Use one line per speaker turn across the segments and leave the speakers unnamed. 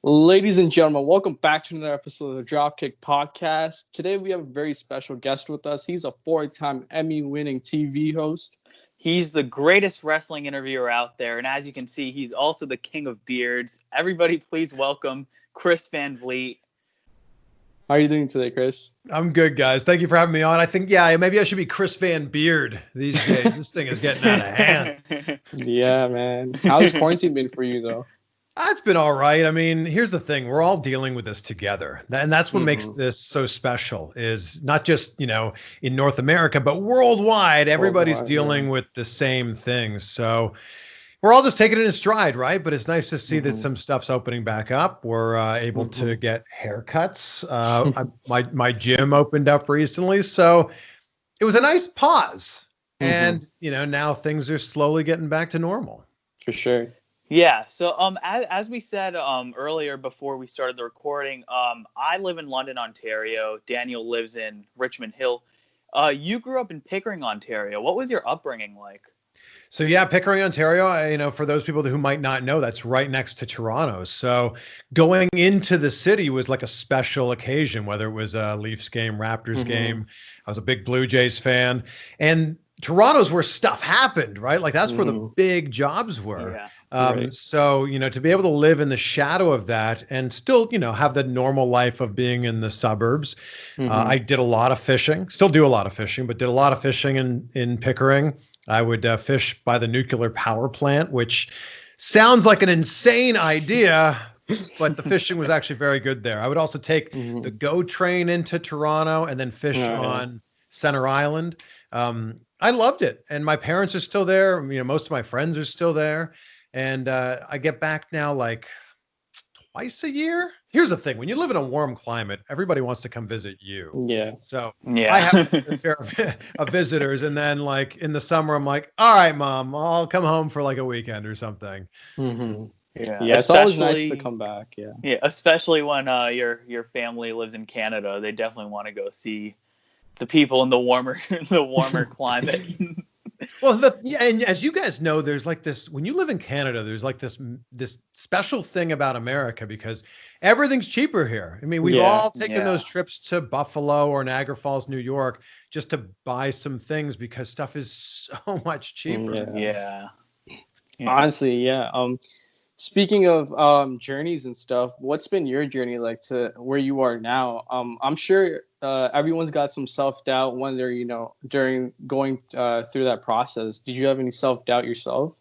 Ladies and gentlemen, welcome back to another episode of the DropKick Podcast. Today we have a very special guest with us. He's a four-time Emmy-winning TV host.
He's the greatest wrestling interviewer out there, and as you can see, he's also the king of beards. Everybody, please welcome Chris Van Vliet.
How are you doing today, Chris?
I'm good, guys. Thank you for having me on. I think, maybe I should be Chris Van Beard these days. This thing is getting out of hand.
Yeah, man. How's quarantine been for you, though?
It's been all right. I mean, here's the thing. We're all dealing with this together. And that's what makes this so special is not just, in North America, but worldwide, everybody's dealing with the same things. So we're all just taking it in stride, right? But it's nice to see that some stuff's opening back up. We're able to get haircuts. My gym opened up recently. So it was a nice pause. And, now things are slowly getting back to normal.
For sure.
Yeah. So as we said earlier before we started the recording, I live in London, Ontario. Danial lives in Richmond Hill. You grew up in Pickering, Ontario. What was your upbringing like?
So Pickering, Ontario, for those people who might not know, that's right next to Toronto. So going into the city was like a special occasion, whether it was a Leafs game, Raptors game. I was a big Blue Jays fan. And Toronto's where stuff happened, right? Like that's where the big jobs were.
Yeah.
So, to be able to live in the shadow of that and still, have the normal life of being in the suburbs. I did a lot of fishing, still do a lot of fishing, but did a lot of fishing in Pickering. I would fish by the nuclear power plant, which sounds like an insane idea, but the fishing was actually very good there. I would also take the GO train into Toronto and then fish on Center Island. I loved it. And my parents are still there. Most of my friends are still there. And I get back now like twice a year. Here's the thing. When you live in a warm climate, everybody wants to come visit you.
Yeah.
So I have a fair of visitors. And then like in the summer, I'm like, all right, Mom, I'll come home for like a weekend or something.
Yeah, it's always nice to come back.
Yeah, especially when your family lives in Canada. They definitely want to go see the people in the warmer climate.
Well, and as you guys know, there's like this, when you live in Canada, there's like this special thing about America because everything's cheaper here. I mean, we've all taken those trips to Buffalo or Niagara Falls, New York, just to buy some things because stuff is so much cheaper.
Yeah.
Honestly, yeah. Speaking of journeys and stuff, what's been your journey like to where you are now? I'm sure everyone's got some self-doubt when they're, during going through that process. Did you have any self-doubt yourself?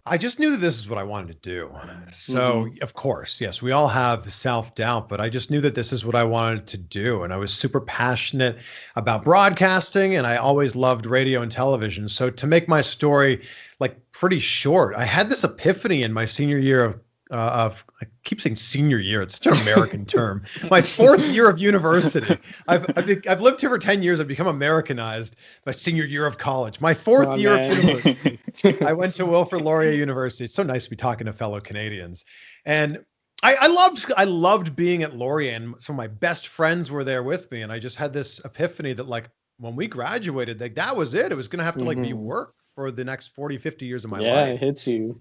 I just knew that this is what I wanted to do. So, of course, yes, we all have self-doubt, but I just knew that this is what I wanted to do. And I was super passionate about broadcasting, and I always loved radio and television. So to make my story like pretty short, I had this epiphany in my senior year of I keep saying senior year. It's such an American term. My fourth year of university. I've lived here for 10 years. I've become Americanized. My senior year of college. My fourth year of university. I went to Wilfrid Laurier University. It's so nice to be talking to fellow Canadians. And I loved being at Laurier, and some of my best friends were there with me. And I just had this epiphany that like when we graduated, like that was it. It was going to have to like be work for the next 40, 50 years of my life.
Yeah, it hits you.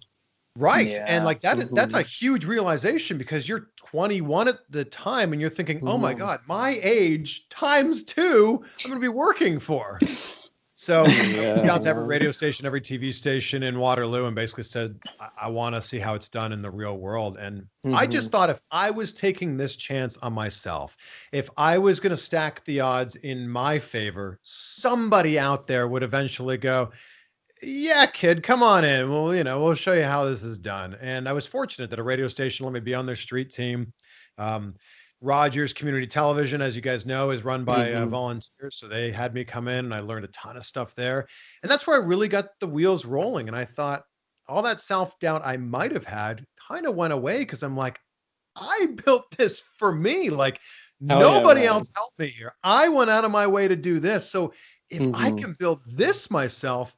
Right. Yeah. And like that's a huge realization because you're 21 at the time and you're thinking, oh my God, my age times 2, I'm going to be working for. So I was out to every radio station, every TV station in Waterloo and basically said, I want to see how it's done in the real world. And I just thought if I was taking this chance on myself, if I was going to stack the odds in my favor, somebody out there would eventually go, yeah, kid, come on in. Well, we'll show you how this is done. And I was fortunate that a radio station let me be on their street team. Rogers Community Television, as you guys know, is run by volunteers. So they had me come in and I learned a ton of stuff there. And that's where I really got the wheels rolling. And I thought all that self-doubt I might have had kind of went away because I'm like, I built this for me. Like nobody else helped me here. I went out of my way to do this. So if I can build this myself,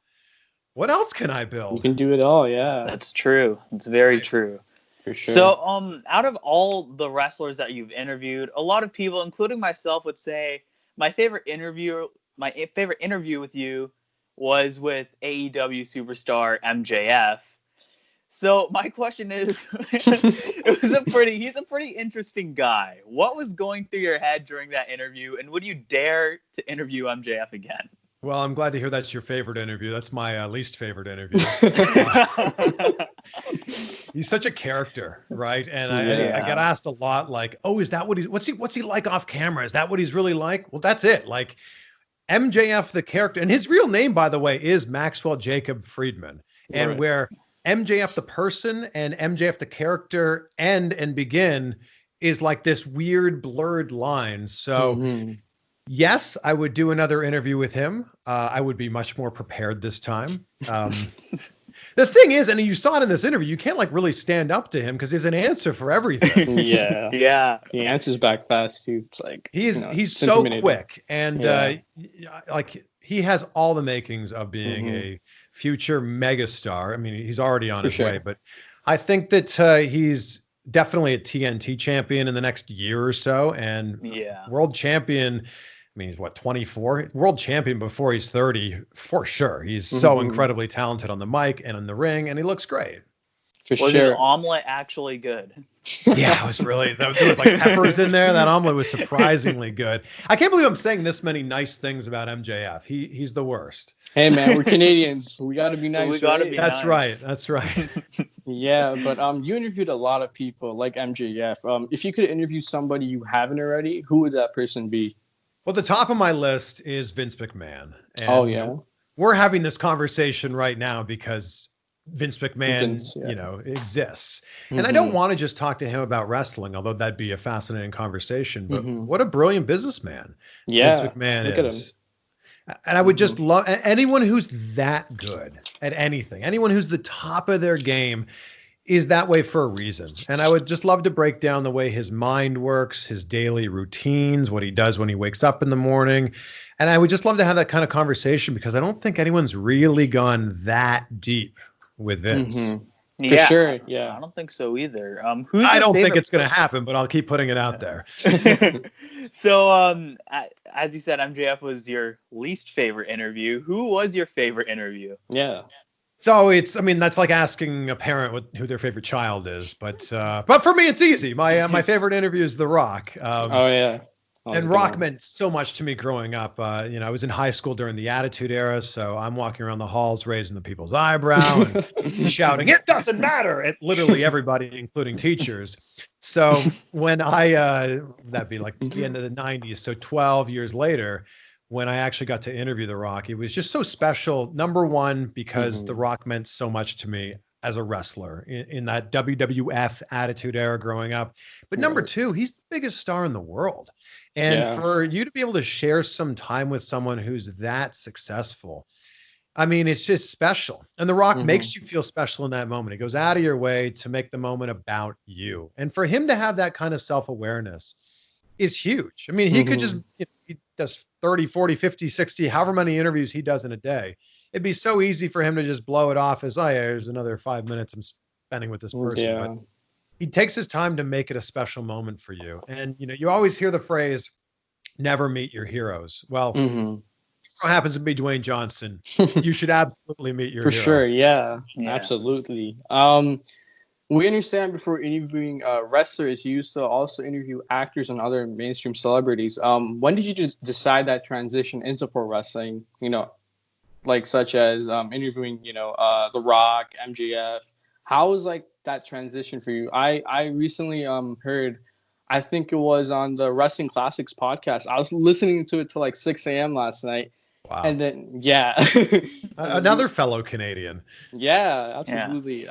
what else can I build?
You can do it all, yeah.
That's true. It's very true.
For sure.
So, out of all the wrestlers that you've interviewed, a lot of people, including myself, would say my favorite interview with you was with AEW superstar MJF. So my question is, he's a pretty interesting guy. What was going through your head during that interview, and would you dare to interview MJF again?
Well, I'm glad to hear that's your favorite interview. That's my least favorite interview. He's such a character, right? And I get asked a lot, like, "Oh, is that what's he like off camera? Is that what he's really like?" Well, that's it. Like MJF, the character, and his real name, by the way, is Maxwell Jacob Friedman, and where MJF the person and MJF the character end and begin is like this weird blurred line. So. Yes, I would do another interview with him. I would be much more prepared this time. The thing is, and you saw it in this interview, you can't like really stand up to him because there's an answer for everything.
Yeah. He answers back fast too. It's like
he's so quick, and like he has all the makings of being a future megastar. I mean, he's already on his way, but I think that he's definitely a TNT champion in the next year or so, and world champion. I mean, he's what, 24? World champion before he's 30, for sure. He's so incredibly talented on the mic and in the ring, and he looks great.
Was his omelet actually good?
Yeah, it was really, there was like peppers in there. That omelet was surprisingly good. I can't believe I'm saying this many nice things about MJF. He's the worst.
Hey man, we're Canadians. We got to be nice.
We got to be
nice.
Right.
That's right.
Yeah, but you interviewed a lot of people like MJF. If you could interview somebody you haven't already, who would that person be?
Well, the top of my list is Vince McMahon. And, we're having this conversation right now because Vince McMahon, exists. And I don't want to just talk to him about wrestling, although that'd be a fascinating conversation. But what a brilliant businessman Vince McMahon is. And I would just love anyone who's that good at anything, anyone who's the top of their game is that way for a reason. And I would just love to break down the way his mind works, his daily routines, what he does when he wakes up in the morning. And I would just love to have that kind of conversation because I don't think anyone's really gone that deep with Vince.
For sure. Yeah.
I don't think so either.
I don't think it's going to happen, but I'll keep putting it out there.
So, as you said, MJF was your least favorite interview. Who was your favorite interview?
Yeah.
So that's like asking a parent who their favorite child is. But for me, it's easy. My favorite interview is The Rock. And Rock meant so much to me growing up. I was in high school during the Attitude Era, so I'm walking around the halls raising the people's eyebrow and shouting, "It doesn't matter!" at literally everybody, including teachers. So when that'd be like the end of the 90s, so 12 years later, when I actually got to interview The Rock, it was just so special. Number one, because The Rock meant so much to me as a wrestler in that WWF Attitude Era growing up. But number two, he's the biggest star in the world. And for you to be able to share some time with someone who's that successful, I mean, it's just special. And The Rock makes you feel special in that moment. He goes out of your way to make the moment about you. And for him to have that kind of self-awareness is huge. I mean, he could just, he does 30, 40, 50, 60, however many interviews he does in a day. It'd be so easy for him to just blow it off as, there's another 5 minutes I'm spending with this person.
Yeah.
But he takes his time to make it a special moment for you. And, you always hear the phrase, never meet your heroes. Well, what happens to be Dwayne Johnson? You should absolutely meet your hero.
For sure. Yeah, absolutely. We understand before interviewing wrestlers, you used to also interview actors and other mainstream celebrities. When did you decide that transition into pro wrestling? Like such as interviewing, The Rock, MJF. How was like that transition for you? I recently heard, I think it was on the Wrestling Classics podcast. I was listening to it till like 6 a.m. last night.
Wow.
And then
another fellow Canadian.
Yeah, absolutely.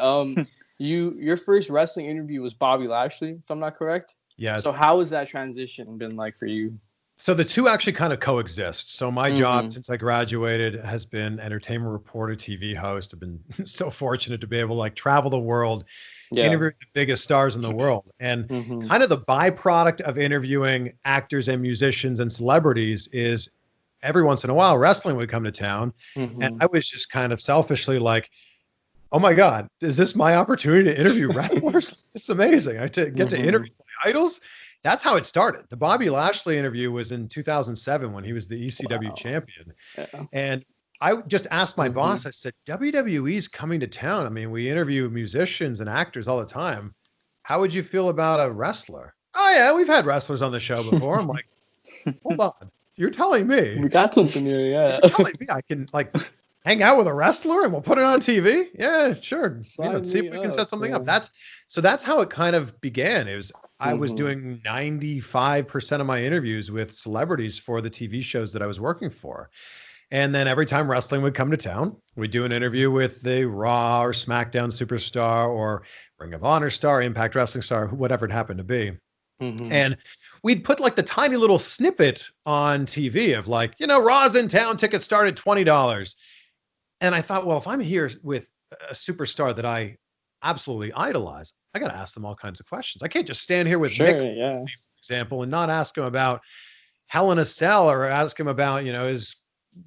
Your first wrestling interview was Bobby Lashley, if I'm not correct.
Yeah.
So how has that transition been like for you?
So the two actually kind of coexist. So my job since I graduated has been entertainment reporter, TV host. I've been so fortunate to be able to like travel the world, interview the biggest stars in the world. And kind of the byproduct of interviewing actors and musicians and celebrities is every once in a while wrestling would come to town. And I was just kind of selfishly like, oh my God, is this my opportunity to interview wrestlers? It's amazing. I get to interview my idols. That's how it started. The Bobby Lashley interview was in 2007 when he was the ECW champion. Yeah. And I just asked my boss, I said, WWE's coming to town. I mean, we interview musicians and actors all the time. How would you feel about a wrestler? Oh, yeah, we've had wrestlers on the show before. I'm like, hold on. You're telling me.
We got something here, yeah.
You're telling me I can, like, hang out with a wrestler and we'll put it on TV? Yeah, sure. See if we can set something up. That's how it kind of began. It was I was doing 95% of my interviews with celebrities for the TV shows that I was working for. And then every time wrestling would come to town, we'd do an interview with the Raw or SmackDown superstar or Ring of Honor star, Impact Wrestling star, whatever it happened to be. And we'd put like the tiny little snippet on TV of like, Raw's in town, tickets start at $20. And I thought, well, if I'm here with a superstar that I absolutely idolize, I got to ask them all kinds of questions. I can't just stand here with Mick, for example, and not ask him about Hell in a Cell or ask him about, his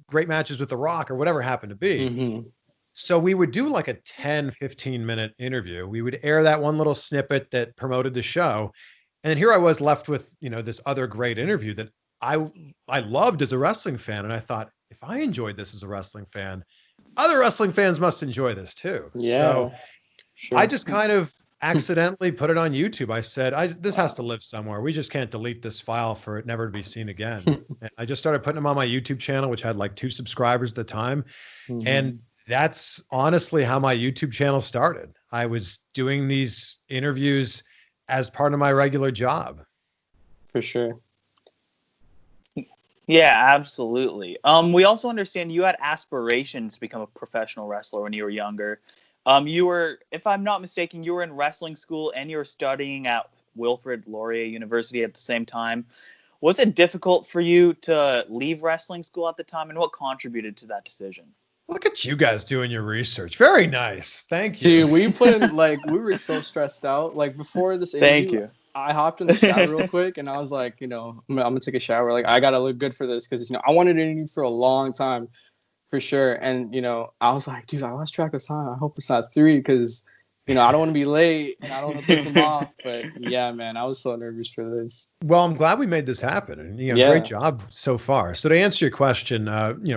great matches with The Rock or whatever it happened to be. So we would do like a 10, 15-minute interview. We would air that one little snippet that promoted the show. And then here I was left with, this other great interview that I loved as a wrestling fan. And I thought, if I enjoyed this as a wrestling fan, other wrestling fans must enjoy this too. So I just kind of accidentally put it on YouTube. I said, this has to live somewhere. We just can't delete this file for it never to be seen again. And I just started putting them on my YouTube channel, which had like 2 subscribers at the time. And that's honestly how my YouTube channel started. I was doing these interviews as part of my regular job.
For sure.
Yeah, absolutely. We also understand you had aspirations to become a professional wrestler when you were younger. You were, if I'm not mistaken, you were in wrestling school and you were studying at Wilfrid Laurier University at the same time. Was it difficult for you to leave wrestling school at the time, and what contributed to that decision?
Look at you guys doing your research. Very nice. Thank you.
Dude, we put in, we were so stressed out. Like, before this interview,
Thank you.
I hopped in the shower real quick, and I was like, I'm going to take a shower. Like, I got to look good for this because, I wanted to interview for a long time, for sure. And, I was like, dude, I lost track of time. I hope it's not 3 because, I don't want to be late and I don't want to piss them off. But, yeah, man, I was so nervous for this.
Well, I'm glad we made this happen. And, great job so far. So to answer your question,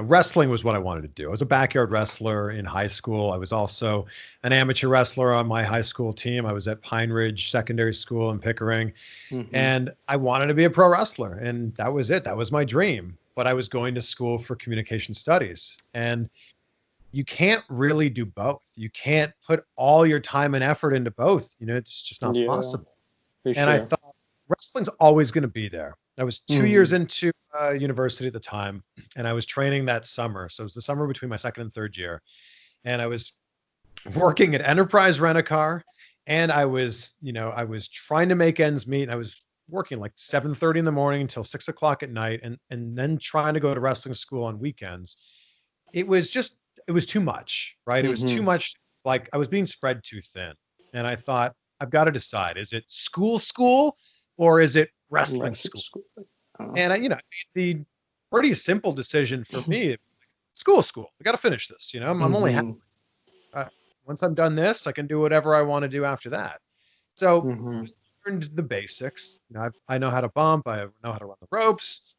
wrestling was what I wanted to do. I was a backyard wrestler in high school. I was also an amateur wrestler on my high school team. I was at Pine Ridge Secondary School in Pickering. And I wanted to be a pro wrestler. And that was it. That was my dream. But I was going to school for communication studies. And you can't really do both. You can't put all your time and effort into both. It's just not possible. And I thought wrestling's always going to be there. I was 2 years into university at the time, and I was training that summer. So it was the summer between my second and third year. And I was working at Enterprise Rent-A-Car, and I was trying to make ends meet. I was working like 7:30 in the morning until 6 o'clock at night, and then trying to go to wrestling school on weekends. It was too much, right? It was too much. Like, I was being spread too thin. And I thought, I've got to decide, is it school or is it wrestling school? And I made the pretty simple decision for me, school. I got to finish this. I'm only happy. Once I'm done this, I can do whatever I want to do after that. So I learned the basics. I know how to bump. I know how to run the ropes.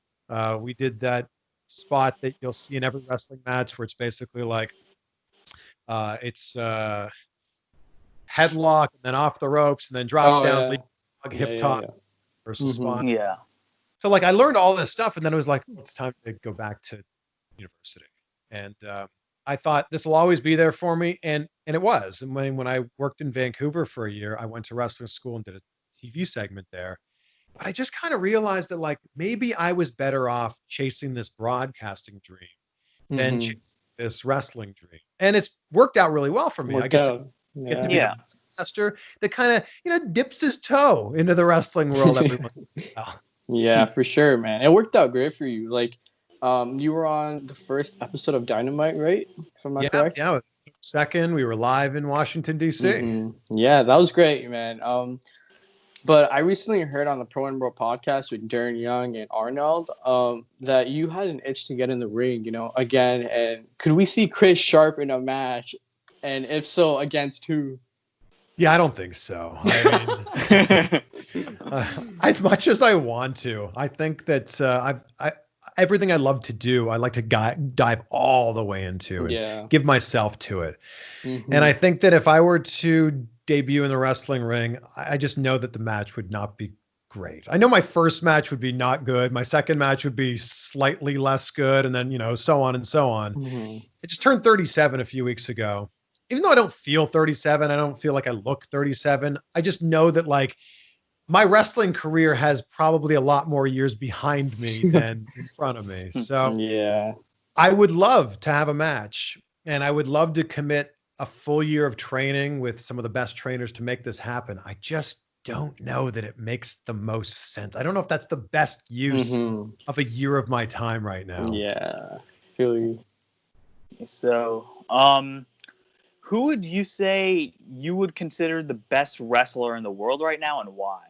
We did that spot that you'll see in every wrestling match where it's basically like it's headlock and then off the ropes and then drop down, hip toss versus spot. So like I learned all this stuff, and then it was like, it's time to go back to university. And I thought this will always be there for me, and it was. And when I worked in Vancouver for a year, I went to wrestling school and did a TV segment there. But I just kind of realized that, like, maybe I was better off chasing this broadcasting dream than chasing this wrestling dream. And it's worked out really well for me. I get to be a podcaster that kind of, dips his toe into the wrestling world every once in a while.
Yeah, for sure, man. It worked out great for you. Like, you were on the first episode of Dynamite, right? If I'm not correct?
Yeah. Second, we were live in Washington, D.C.
Yeah, that was great, man. But I recently heard on the Pro and Bro podcast with Darren Young and Arnold that you had an itch to get in the ring, again. And could we see Chris Sharp in a match? And if so, against who?
Yeah, I don't think so. I mean, as much as I want to, I think that everything I love to do, I like to dive all the way into and give myself to it. And I think that if I were to debut in the wrestling ring, I just know that the match would not be great. I know my first match would be not good. My second match would be slightly less good. And then, so on and so on. I just turned 37 a few weeks ago. Even though I don't feel 37, I don't feel like I look 37. I just know that like my wrestling career has probably a lot more years behind me than in front of me. So I would love to have a match, and I would love to commit a full year of training with some of the best trainers to make this happen. I just don't know that it makes the most sense. I don't know if that's the best use of a year of my time right now.
Yeah, I feel you.
So, who would you say you would consider the best wrestler in the world right now, and why?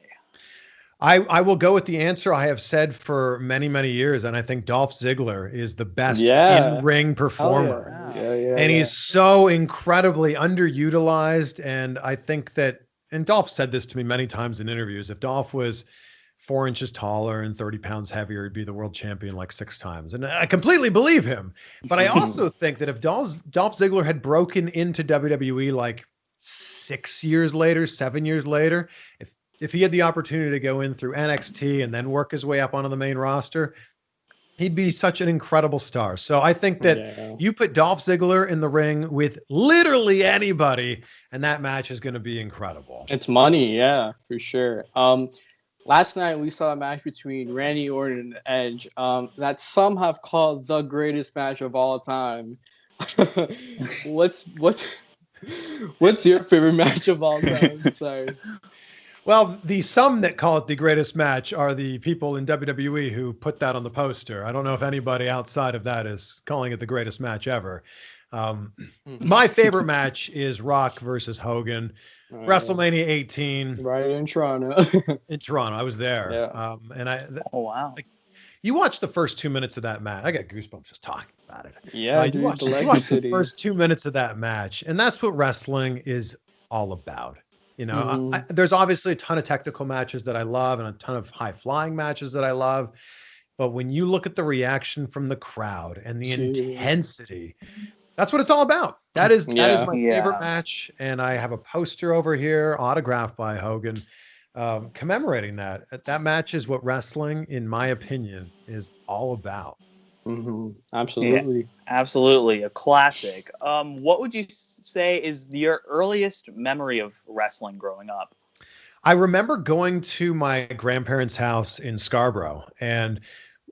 I will go with the answer I have said for many, many years, and I think Dolph Ziggler is the best in-ring performer. And he's so incredibly underutilized, and I think that, and Dolph said this to me many times in interviews, if Dolph was 4 inches taller and 30 pounds heavier, he'd be the world champion like 6 times. And I completely believe him. But I also think that if Dolph Ziggler had broken into WWE like 6 years later, 7 years later, if he had the opportunity to go in through NXT and then work his way up onto the main roster, he'd be such an incredible star. So I think that you put Dolph Ziggler in the ring with literally anybody, and that match is going to be incredible.
It's money, yeah, for sure. Last night we saw a match between Randy Orton and Edge that some have called the greatest match of all time. What's your favorite match of all time? Sorry.
Well, the some that call it the greatest match are the people in WWE who put that on the poster. I don't know if anybody outside of that is calling it the greatest match ever. My favorite match is Rock versus Hogan, WrestleMania 18.
Right in Toronto.
In Toronto, I was there.
Yeah.
Oh wow!
You watch the first 2 minutes of that match. I got goosebumps just talking about it.
Yeah,
you watch the first 2 minutes of that match, and that's what wrestling is all about. There's obviously a ton of technical matches that I love and a ton of high-flying matches that I love. But when you look at the reaction from the crowd and the intensity, that's what it's all about. That is my favorite match. And I have a poster over here, autographed by Hogan, commemorating that. That match is what wrestling, in my opinion, is all about.
Absolutely.
Yeah, absolutely. A classic. What would you say is your earliest memory of wrestling growing up?
I remember going to my grandparents' house in Scarborough, and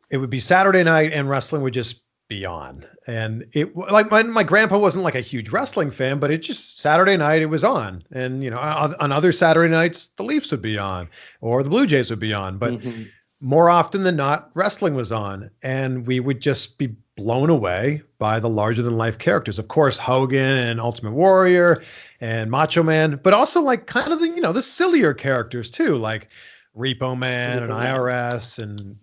it would be Saturday night and wrestling would just be on. And it like my grandpa wasn't like a huge wrestling fan, but it just Saturday night it was on. And, on other Saturday nights, the Leafs would be on or the Blue Jays would be on. But more often than not, wrestling was on, and we would just be blown away by the larger than life characters. Of course, Hogan and Ultimate Warrior and Macho Man, but also like kind of the sillier characters too, like Repo Man and IRS and,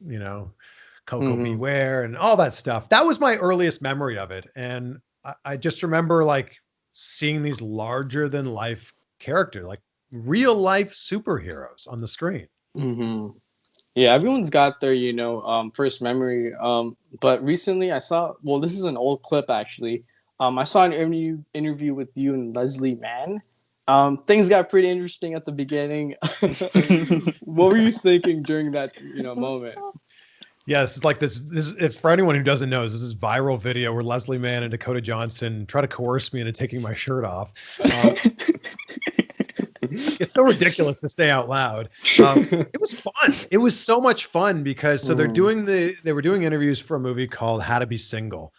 Coco Beware and all that stuff. That was my earliest memory of it. And I just remember like seeing these larger than life characters, like real life superheroes on the screen.
Yeah, everyone's got their, first memory. But recently I saw, this is an old clip actually. I saw an interview with you and Leslie Mann. Things got pretty interesting at the beginning. What were you thinking during that, moment?
Yes, it's like this if for anyone who doesn't know, this is viral video where Leslie Mann and Dakota Johnson try to coerce me into taking my shirt off. It's so ridiculous to say out loud. It was fun. It was so much fun because they were doing interviews for a movie called How to Be Single.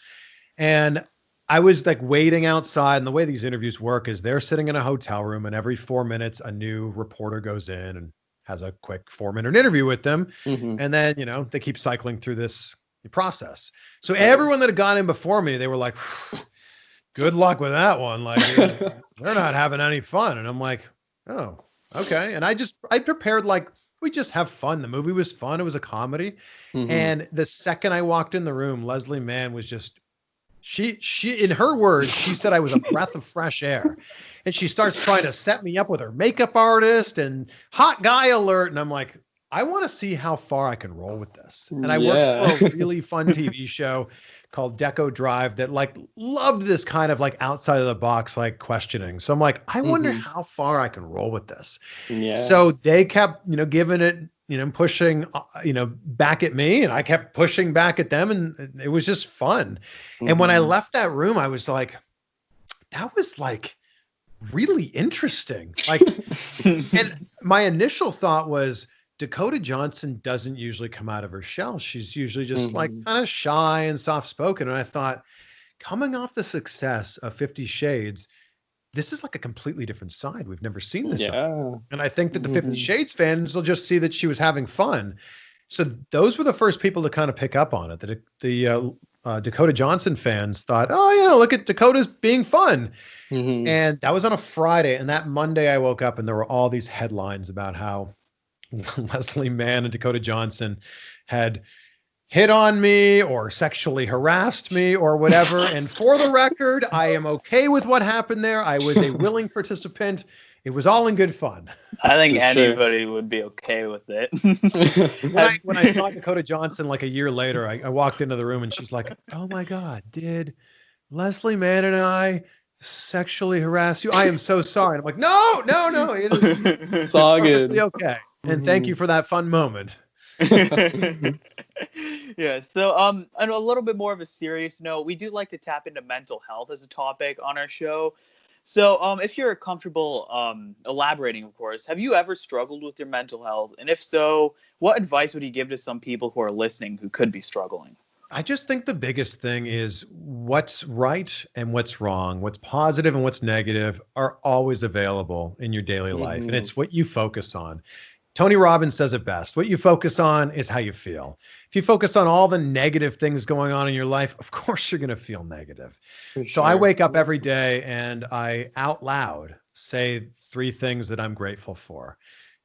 And I was like waiting outside, and the way these interviews work is they're sitting in a hotel room, and every 4 minutes a new reporter goes in and has a quick 4-minute interview with them. And then, they keep cycling through this process. So everyone that had gone in before me, they were like, good luck with that one. Like they're not having any fun. And I'm like, oh, okay. And I prepared like, we just have fun. The movie was fun. It was a comedy. And the second I walked in the room, Leslie Mann was just, she, in her words, she said I was a breath of fresh air. And she starts trying to set me up with her makeup artist and hot guy alert. And I'm like, I want to see how far I can roll with this. And I worked for a really fun TV show called Deco Drive that like loved this kind of like outside of the box, like questioning. So I'm like, I wonder how far I can roll with this. Yeah. So they kept, giving it, pushing, back at me, and I kept pushing back at them, and it was just fun. And when I left that room, I was like, that was like really interesting. Like, and my initial thought was, Dakota Johnson doesn't usually come out of her shell. She's usually just like kind of shy and soft spoken. And I thought, coming off the success of 50 Shades, this is like a completely different side. We've never seen this side. And I think that the 50 Shades fans will just see that she was having fun. So those were the first people to kind of pick up on it. The Dakota Johnson fans thought, oh, look at Dakota's being fun. And that was on a Friday. And that Monday I woke up and there were all these headlines about how Leslie Mann and Dakota Johnson had hit on me or sexually harassed me or whatever. And for the record, I am okay with what happened there. I was a willing participant. It was all in good fun.
I think anybody would be okay with it.
when I saw Dakota Johnson like a year later, I walked into the room and she's like, oh my God, did Leslie Mann and I sexually harass you? I am so sorry. And I'm like, no.
It's all good.
Okay. And thank you for that fun moment.
Yeah. So, on a little bit more of a serious note, we do like to tap into mental health as a topic on our show. So, if you're comfortable elaborating, of course, have you ever struggled with your mental health? And if so, what advice would you give to some people who are listening who could be struggling?
I just think the biggest thing is what's right and what's wrong, what's positive and what's negative are always available in your daily life. And it's what you focus on. Tony Robbins says it best. What you focus on is how you feel. If you focus on all the negative things going on in your life, of course you're going to feel negative. So I wake up every day and I out loud say 3 things that I'm grateful for.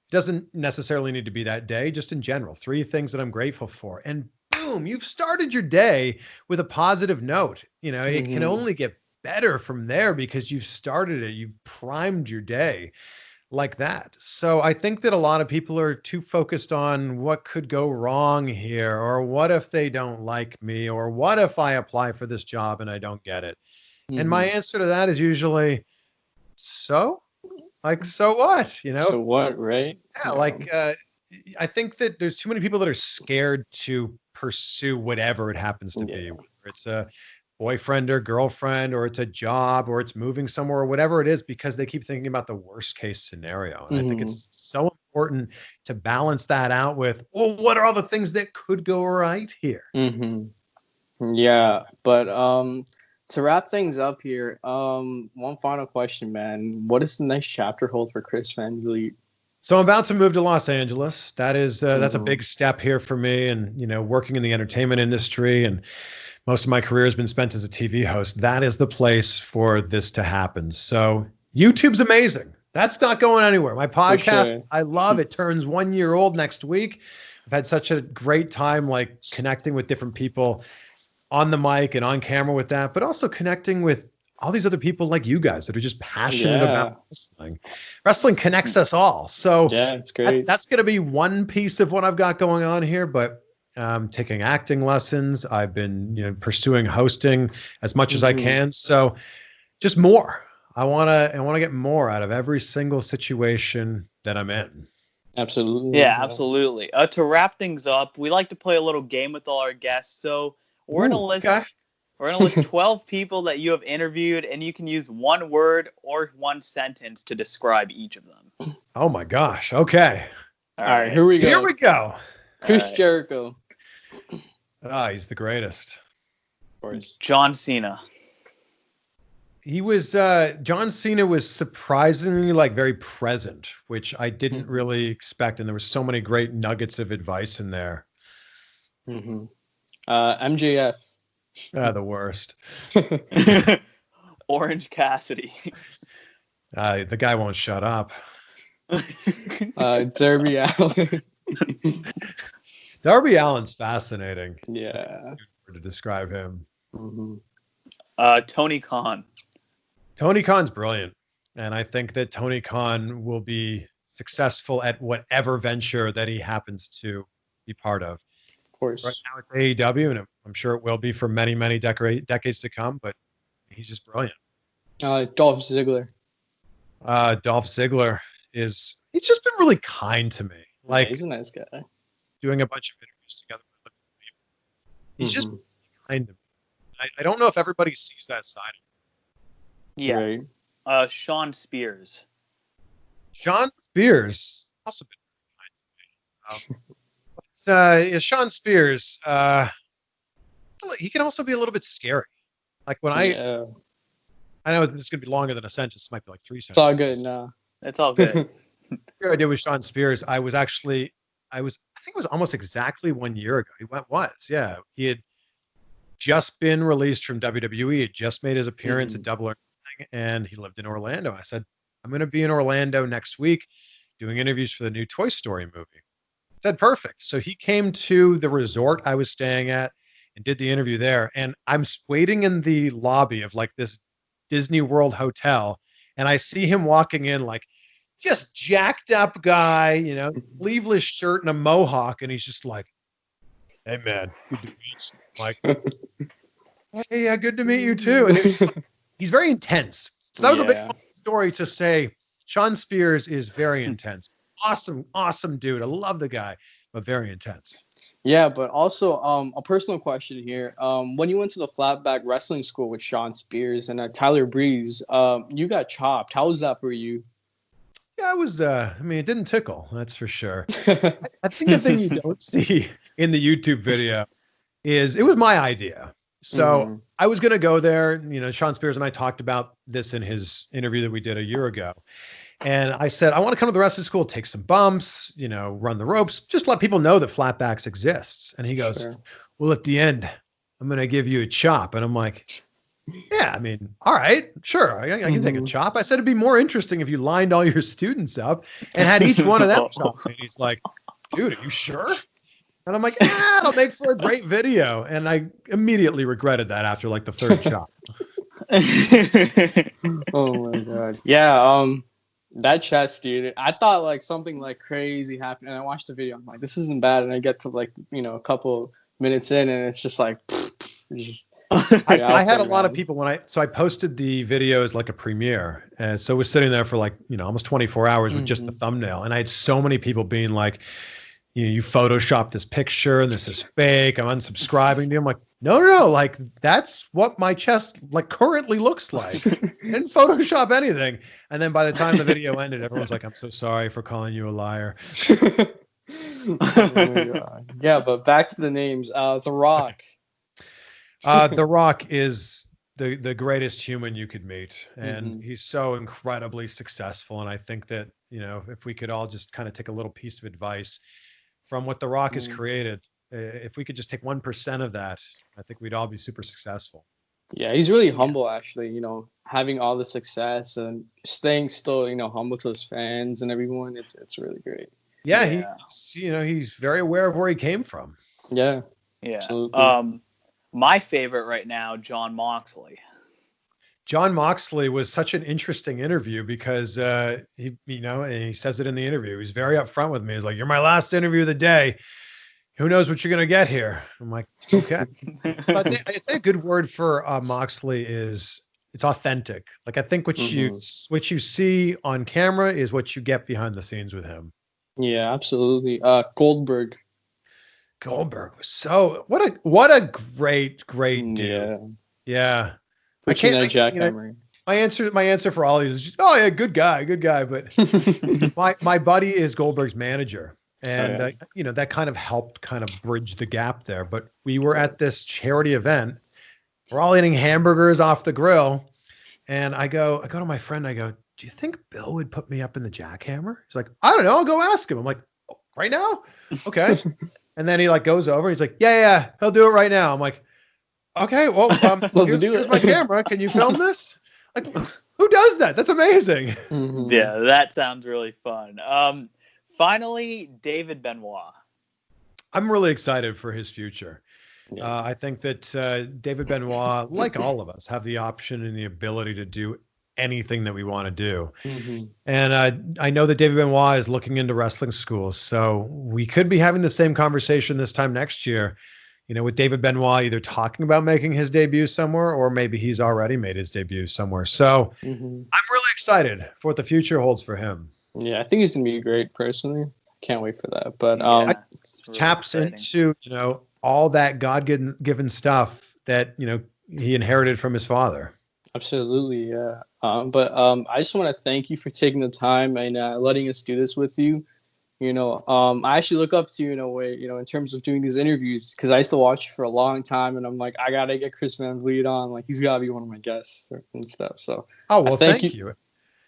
It doesn't necessarily need to be that day, just in general, 3 things that I'm grateful for. And boom, you've started your day with a positive note. It can only get better from there because you've started it. You've primed your day like that. So I think that a lot of people are too focused on what could go wrong here, or what if they don't like me, or what if I apply for this job and I don't get it? And my answer to that is usually, so what? So
what, right?
Yeah, I think that there's too many people that are scared to pursue whatever it happens to be, whether it's a boyfriend or girlfriend, or it's a job, or it's moving somewhere, or whatever it is, because they keep thinking about the worst case scenario. And I think it's so important to balance that out with, well, what are all the things that could go right here?
Yeah, but to wrap things up here, one final question, man. What does the next chapter hold for Chris Van Vliet?
So I'm about to move to Los Angeles. That is that's a big step here for me, and working in the entertainment industry, and most of my career has been spent as a TV host. That is the place for this to happen. So YouTube's amazing. That's not going anywhere. My podcast, I love it. Turns 1 year old next week. I've had such a great time like connecting with different people on the mic and on camera with that, but also connecting with all these other people like you guys that are just passionate about wrestling. Wrestling connects us all. So
it's great.
That's going to be one piece of what I've got going on here, but taking acting lessons. I've been, pursuing hosting as much as I can. So just more. I want to get more out of every single situation that I'm in.
Absolutely.
Yeah, absolutely. To wrap things up, we like to play a little game with all our guests. So we're going to list 12 people that you have interviewed, and you can use one word or one sentence to describe each of them.
Oh my gosh. Okay.
All right, here we
go.
Chris Jericho.
He's the greatest.
Of course.
John Cena.
He was John Cena was surprisingly very present, which I didn't really expect, and there were so many great nuggets of advice in there.
MJF.
The worst.
Orange Cassidy.
The guy won't shut up.
Darby Allin.
Darby Allin's fascinating.
Yeah.
To describe him.
Tony Khan.
Tony Khan's brilliant. And I think that Tony Khan will be successful at whatever venture that he happens to be part of.
Of course.
Right now it's AEW, and I'm sure it will be for many, many decades to come, but he's just brilliant.
Dolph Ziggler.
Dolph Ziggler he's just been really kind to me. Like,
he's a nice guy.
Doing a bunch of interviews together. He's just kind to me. I don't know if everybody sees that side.
Yeah.
Right.
Sean Spears.
Sean Spears also been kind to me. Sean Spears, he can also be a little bit scary. Like when I know this is going to be longer than a sentence. It might be like 3 sentences.
It's all good. No.
It's all good.
I did with Sean Spears. I think it was almost exactly 1 year ago. He had just been released from WWE. He had just made his appearance at Double or Nothing, and he lived in Orlando. I said, I'm going to be in Orlando next week doing interviews for the new Toy Story movie. I said, perfect. So he came to the resort I was staying at and did the interview there. And I'm waiting in the lobby of like this Disney World hotel, and I see him walking in like just jacked up guy, sleeveless shirt and a mohawk, and he's just like, hey man, good to meet you. I'm like, hey, yeah, good to meet you too. And he's very intense. So that was a big story to say. Sean Spears is very intense. Awesome dude. I love the guy, but very intense.
Yeah, but also a personal question here. When you went to the flatback wrestling school with Sean Spears and Tyler Breeze, you got chopped. How was that for you?
Yeah, it was. It didn't tickle. That's for sure. I think the thing you don't see in the YouTube video is it was my idea. So I was going to go there. Sean Spears and I talked about this in his interview that we did a year ago. And I said, I want to come to the wrestling school, take some bumps, run the ropes, just let people know that flatbacks exists. And he goes, well, at the end, I'm going to give you a chop. And I'm like, yeah, all right, sure. I can take a chop. I said, it'd be more interesting if you lined all your students up and had each one of them chop. And he's like, dude, are you sure? And I'm like, it'll make for a great video. And I immediately regretted that after like the third chop.
Oh my God. Yeah. That chest, dude. I thought like something like crazy happened, and I watched the video. I'm like, this isn't bad. And I get to like a couple minutes in, and it's just like,
I had a lot of people I posted the video as like a premiere, and so I was sitting there for like almost 24 hours with just the thumbnail, and I had so many people being like, you photoshopped this picture and this is fake. I'm unsubscribing to you. I'm like, no, like that's what my chest like currently looks like. I didn't Photoshop anything. And then by the time the video ended, everyone's like, I'm so sorry for calling you a liar.
Oh my God. Yeah, but back to the names. The Rock.
The Rock is the greatest human you could meet, and he's so incredibly successful. And I think that if we could all just kind of take a little piece of advice from what The Rock has created, if we could just take 1% of that, I think we'd all be super successful.
Yeah, he's really humble, actually. Having all the success and staying still, humble to his fans and everyone. It's really great.
Yeah. He's very aware of where he came from.
Yeah.
Absolutely.
My favorite right now, Jon Moxley.
Jon Moxley was such an interesting interview because and he says it in the interview. He's very upfront with me. He's like, "You're my last interview of the day. Who knows what you're gonna get here?" I'm like, "Okay." But I think a good word for Moxley is it's authentic. Like I think what you see on camera is what you get behind the scenes with him.
Yeah, absolutely. Goldberg
was so what a great dude. Yeah. My answer for all these is just, good guy. But my buddy is Goldberg's manager, and that kind of helped bridge the gap there. But we were at this charity event. We're all eating hamburgers off the grill, and I go to my friend. I go, "Do you think Bill would put me up in the jackhammer?" He's like, "I don't know. I'll go ask him." I'm like, "Oh, right now? Okay." And then he goes over. He's like, "Yeah, he'll do it right now." I'm like, okay, well, here's my camera. Can you film this? Like, who does that? That's amazing.
Yeah, that sounds really fun. Finally, David Benoit.
I'm really excited for his future. Yeah. I think that David Benoit, like all of us, have the option and the ability to do anything that we want to do.
Mm-hmm.
And I know that David Benoit is looking into wrestling schools, so we could be having the same conversation this time next year, with David Benoit either talking about making his debut somewhere, or maybe he's already made his debut somewhere. So I'm really excited for what the future holds for him.
Yeah, I think he's going to be great personally. Can't wait for that. But
really
taps
exciting.
into, all that God-given stuff that, he inherited from his father.
Absolutely, yeah. But I just want to thank you for taking the time and letting us do this with you. I actually look up to you in a way, in terms of doing these interviews, because I used to watch you for a long time, and I'm like, I gotta get Chris Van Vliet on. Like, he's gotta be one of my guests and stuff. So,
oh well, thank you.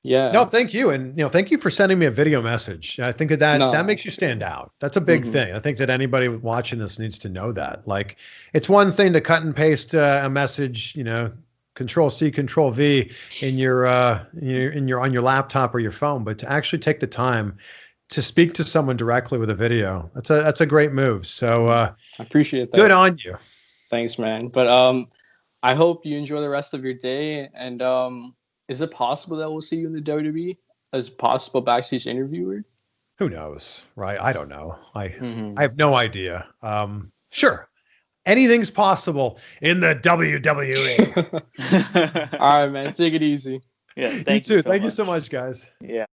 Yeah.
No, thank you, and thank you for sending me a video message. I think that makes you stand out. That's a big thing. I think that anybody watching this needs to know that. Like, it's one thing to cut and paste a message, Control C, Control V in your on your laptop or your phone, but to actually take the time to speak to someone directly with a video, that's a great move. So
I appreciate that.
Good on you.
Thanks, man. But I hope you enjoy the rest of your day. And is it possible that we'll see you in the WWE as a possible backstage interviewer?
Who knows, right? I don't know. I have no idea. Sure. Anything's possible in the WWE.
All right, man. Take it easy.
Yeah,
you too. Thank you so much, guys.
Yeah.